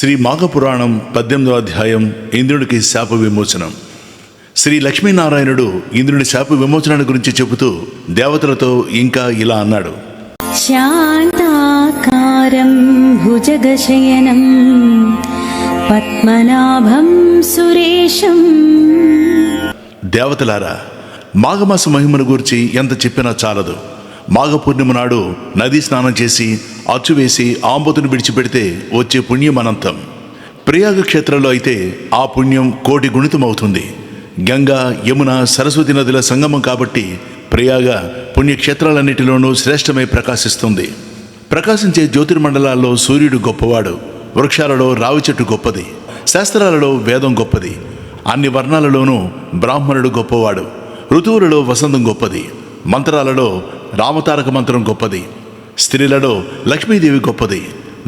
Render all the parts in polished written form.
శ్రీ మాఘపురాణం 18వ అధ్యాయం ఇంద్రుడికి శాప విమోచనం. శ్రీ లక్ష్మీనారాయణుడు ఇంద్రుడి శాప విమోచనాన్ని గురించి చెబుతూ దేవతలతో ఇంకా ఇలా అన్నాడు. శాంతాకారం భుజగశయనం పద్మనాభం సురేశం. దేవతలారా, మాఘమాస మహిమను గురించి ఎంత చెప్పినా చాలదు. మాఘ పూర్ణిమ నాడు నదీ స్నానం చేసి అచ్చువేసి ఆంబోతును విడిచిపెడితే వచ్చే పుణ్యం అనంతం. ప్రయాగ క్షేత్రంలో అయితే ఆ పుణ్యం కోటి గుణితమవుతుంది. గంగా, యమున, సరస్వతి నదుల సంగమం కాబట్టి ప్రయాగ పుణ్యక్షేత్రాలన్నిటిలోనూ శ్రేష్టమై ప్రకాశిస్తుంది. ప్రకాశించే జ్యోతిర్మండలాల్లో సూర్యుడు గొప్పవాడు, వృక్షాలలో రావి చెట్టు గొప్పది, శాస్త్రాలలో వేదం గొప్పది, అన్ని వర్ణాలలోనూ బ్రాహ్మణుడు గొప్పవాడు, ఋతువులలో వసంతం గొప్పది, మంత్రాలలో రామతారక మంత్రం గొప్పది, స్త్రీలలో లక్ష్మీదేవి గొప్పది,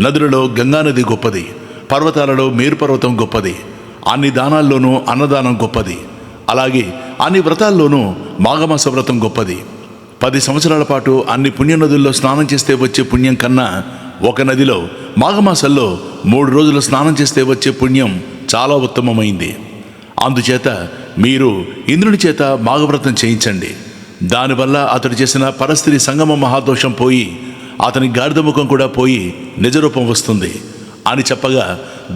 నదులలో గంగానది గొప్పది, పర్వతాలలో మేరుపర్వతం గొప్పది, అన్ని దానాల్లోనూ అన్నదానం గొప్పది, అలాగే అన్ని వ్రతాల్లోనూ మాఘమాస వ్రతం గొప్పది. 10 సంవత్సరాల పాటు అన్ని పుణ్యనదుల్లో స్నానం చేస్తే వచ్చే పుణ్యం కన్నా ఒక నదిలో మాఘమాసంలో 3 రోజులు స్నానం చేస్తే వచ్చే పుణ్యం చాలా ఉత్తమమైంది. అందుచేత మీరు ఇంద్రుని చేత మాఘవ్రతం చేయించండి. దానివల్ల అతడు చేసిన పరస్త్రీ సంగమ మహాదోషం పోయి అతని గాడిద ముఖం కూడా పోయి నిజరూపం వస్తుంది అని చెప్పగా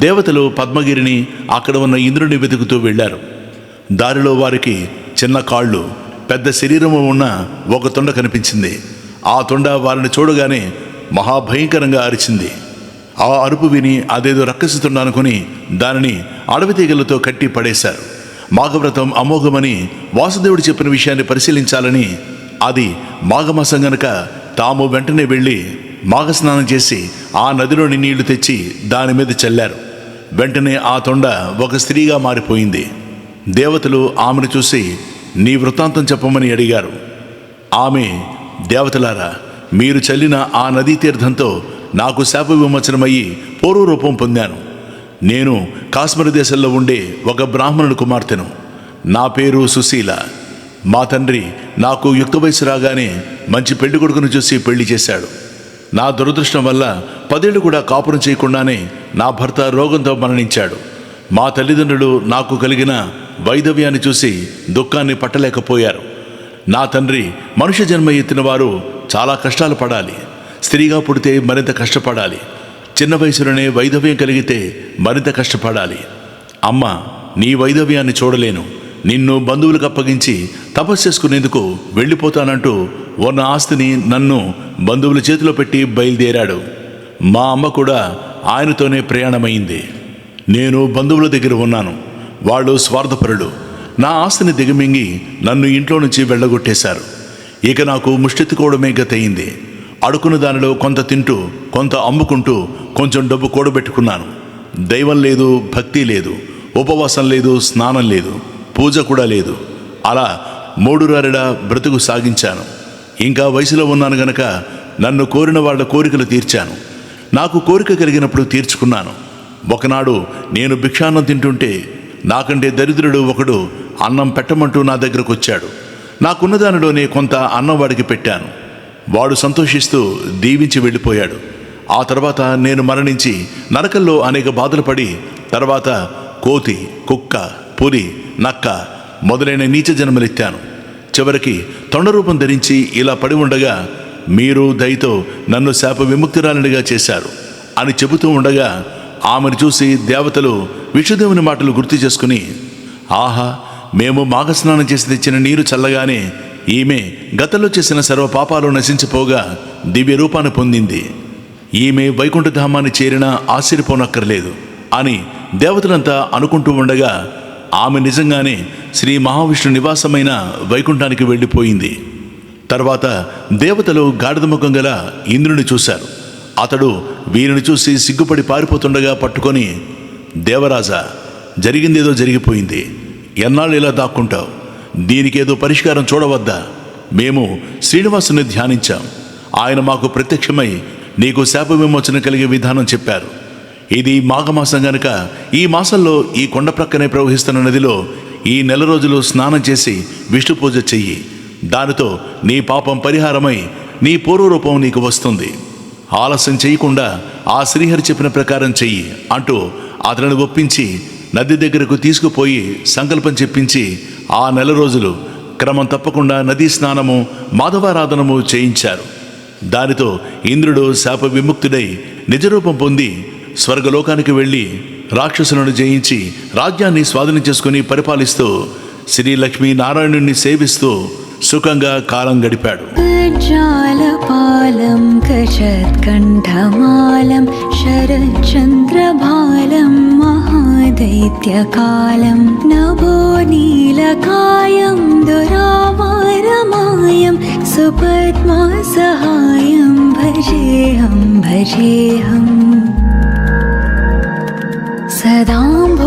దేవతలు పద్మగిరిని, అక్కడ ఉన్న ఇంద్రుని వెతుకుతూ వెళ్ళారు. దారిలో వారికి చిన్న కాళ్ళు, పెద్ద శరీరము ఉన్న ఒక తొండ కనిపించింది. ఆ తొండ వారిని చూడగానే మహాభయంకరంగా అరిచింది. ఆ అరుపు విని అదేదో రక్కసితుండ అనుకుని దానిని అడవి తీగలతో కట్టి పడేశారు. మాఘవ్రతం అమోఘమని వాసుదేవుడు చెప్పిన విషయాన్ని పరిశీలించాలని, అది మాఘమాసం గనక తాము వెంటనే వెళ్ళి మాఘస్నానం చేసి ఆ నదిలోని నీళ్లు తెచ్చి దాని మీద చల్లారు. వెంటనే ఆ తొండ ఒక స్త్రీగా మారిపోయింది. దేవతలు ఆమెను చూసి నీ వృత్తాంతం చెప్పమని అడిగారు. ఆమె, దేవతలారా, మీరు చల్లిన ఆ నదీ తీర్థంతో నాకు శాప విమోచనమయ్యి పూర్వరూపం పొందాను. నేను కాశ్మీర దేశంలో ఉండే ఒక బ్రాహ్మణుడి కుమార్తెను. నా పేరు సుశీల. మా తండ్రి నాకు యుక్త వయసు రాగానే మంచి పెళ్లి కొడుకును చూసి పెళ్లి చేశాడు. నా దురదృష్టం వల్ల 10 ఏళ్ళు కూడా కాపురం చేయకుండానే నా భర్త రోగంతో మరణించాడు. మా తల్లిదండ్రులు నాకు కలిగిన వైధవ్యాన్ని చూసి దుఃఖాన్ని పట్టలేకపోయారు. నా తండ్రి మనుష్య జన్మ ఎత్తిన వారు చాలా కష్టాలు పడాలి. స్త్రీగా పుడితే మరింత కష్టపడాలి. చిన్న వయసులోనే వైధవ్యం కలిగితే మరింత కష్టపడాలి. అమ్మ, నీ వైధవ్యాన్ని చూడలేను. నిన్ను బంధువులకు అప్పగించి తపస్సు చేసుకునేందుకు వెళ్ళిపోతానంటూ ఉన్న ఆస్తిని నన్ను బంధువుల చేతిలో పెట్టి బయలుదేరాడు. మా అమ్మ కూడా ఆయనతోనే ప్రయాణమైంది. నేను బంధువుల దగ్గర ఉన్నాను. వాళ్ళు స్వార్థపరులు. నా ఆస్తిని దిగమింగి నన్ను ఇంట్లో నుంచి వెళ్ళగొట్టేశారు. ఇక నాకు ముష్టెత్తుకోవడమే గతయింది. అడుకున్న దానిలో కొంత తింటూ కొంత అమ్ముకుంటూ కొంచెం డబ్బు కూడబెట్టుకున్నాను. దైవం లేదు, భక్తి లేదు, ఉపవాసం లేదు, స్నానం లేదు, పూజ కూడా లేదు. అలా 3 రారిడ బ్రతుకు సాగించాను. ఇంకా వయసులో ఉన్నాను గనక నన్ను కోరిన వాళ్ళ కోరికలు తీర్చాను. నాకు కోరిక కలిగినప్పుడు తీర్చుకున్నాను. ఒకనాడు నేను భిక్షాన్నం తింటుంటే నాకంటే దరిద్రుడు ఒకడు అన్నం పెట్టమంటూ నా దగ్గరకు వచ్చాడు. నాకున్న దానిలోనే కొంత అన్నం వాడికి పెట్టాను. వాడు సంతోషిస్తూ దీవించి వెళ్ళిపోయాడు. ఆ తర్వాత నేను మరణించి నరకంలో అనేక బాధలు పడి తర్వాత కోతి, కుక్క, పులి, నక్క మొదలైన నీచ జన్మలెత్తాను. చివరికి తొండ రూపం ధరించి ఇలా పడి ఉండగా మీరు దయతో నన్ను శాప విముక్తురాలినిగా చేశారు అని చెబుతూ ఉండగా ఆమెను చూసి దేవతలు విష్ణుదేవుని మాటలు గుర్తు చేసుకుని, ఆహా, మేము మాఘస్నానం చేసి తెచ్చిన నీరు చల్లగానే ఈమె గతంలో చేసిన సర్వ పాపాలు నశించిపోగా దివ్య రూపాన్ని పొందింది. ఈమె వైకుంఠధామాన్ని చేరినా ఆశ్చర్యపోనక్కర్లేదు అని దేవతలంతా అనుకుంటూ ఉండగా ఆమె నిజంగానే శ్రీ మహావిష్ణు నివాసమైన వైకుంఠానికి వెళ్ళిపోయింది. తర్వాత దేవతలు గాడిద ముఖం గల ఇంద్రుని చూశారు. అతడు వీరిని చూసి సిగ్గుపడి పారిపోతుండగా పట్టుకొని, దేవరాజా, జరిగిందేదో జరిగిపోయింది. ఎన్నాళ్ళు ఇలా దాక్కుంటావు? దీనికేదో పరిష్కారం చూడవద్దా? మేము శ్రీనివాసుని ధ్యానించాం. ఆయన మాకు ప్రత్యక్షమై నీకు శాప విమోచన కలిగే విధానం చెప్పారు. ఇది మాఘమాసం గనుక ఈ మాసంలో ఈ కొండ ప్రక్కనే ప్రవహిస్తున్న నదిలో ఈ 1 నెల రోజులు స్నానం చేసి విష్ణు పూజ చెయ్యి. దానితో నీ పాపం పరిహారమై నీ పూర్వరూపం నీకు వస్తుంది. ఆలస్యం చేయకుండా ఆ శ్రీహరి చెప్పిన ప్రకారం చెయ్యి అంటూ అతనిని ఒప్పించి నది దగ్గరకు తీసుకుపోయి సంకల్పం చెప్పించి ఆ నెల రోజులు క్రమం తప్పకుండా నదీ స్నానము మాధవారాధనము చేయించారు. దానితో ఇంద్రుడు శాప విముక్తుడై నిజరూపం పొంది స్వర్గలోకానికి వెళ్ళి రాక్షసులను జయించి రాజ్యాన్ని స్వాధీనం చేసుకుని పరిపాలిస్తూ శ్రీ లక్ష్మీ నారాయణుణ్ణి సేవిస్తూ సుఖంగా కాలం గడిపాడు. జాలపాలం గజత్కంఠమాలం శరచంద్రబాలం మహాదైత్యకాలం నభో నీలకాయం దురావారమాయం సుపద్మా సహాయం భజేహం భజేహం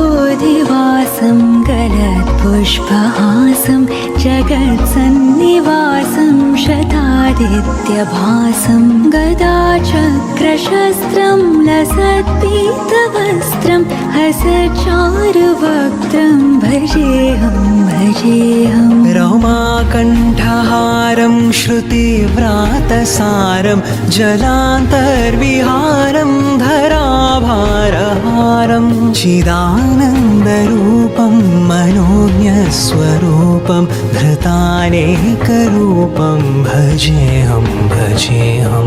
సదాంబోధివాసం గలత్పుష్పహాసం జగత్సన్నివాసం శతాదిత్యభాసం గదాచక్రశస్త్రం లసత్పీతవస్త్రం హసచారువక్త్రం భజేహం భజేహం రమాకంఠహారం శృతివ్రాతసారం జలాంతర్విహారం ధరాభారహారం చిదానందరూపం మనోజ్ఞస్వరూపం ధృతానేకరూపం భజేహం భజేహం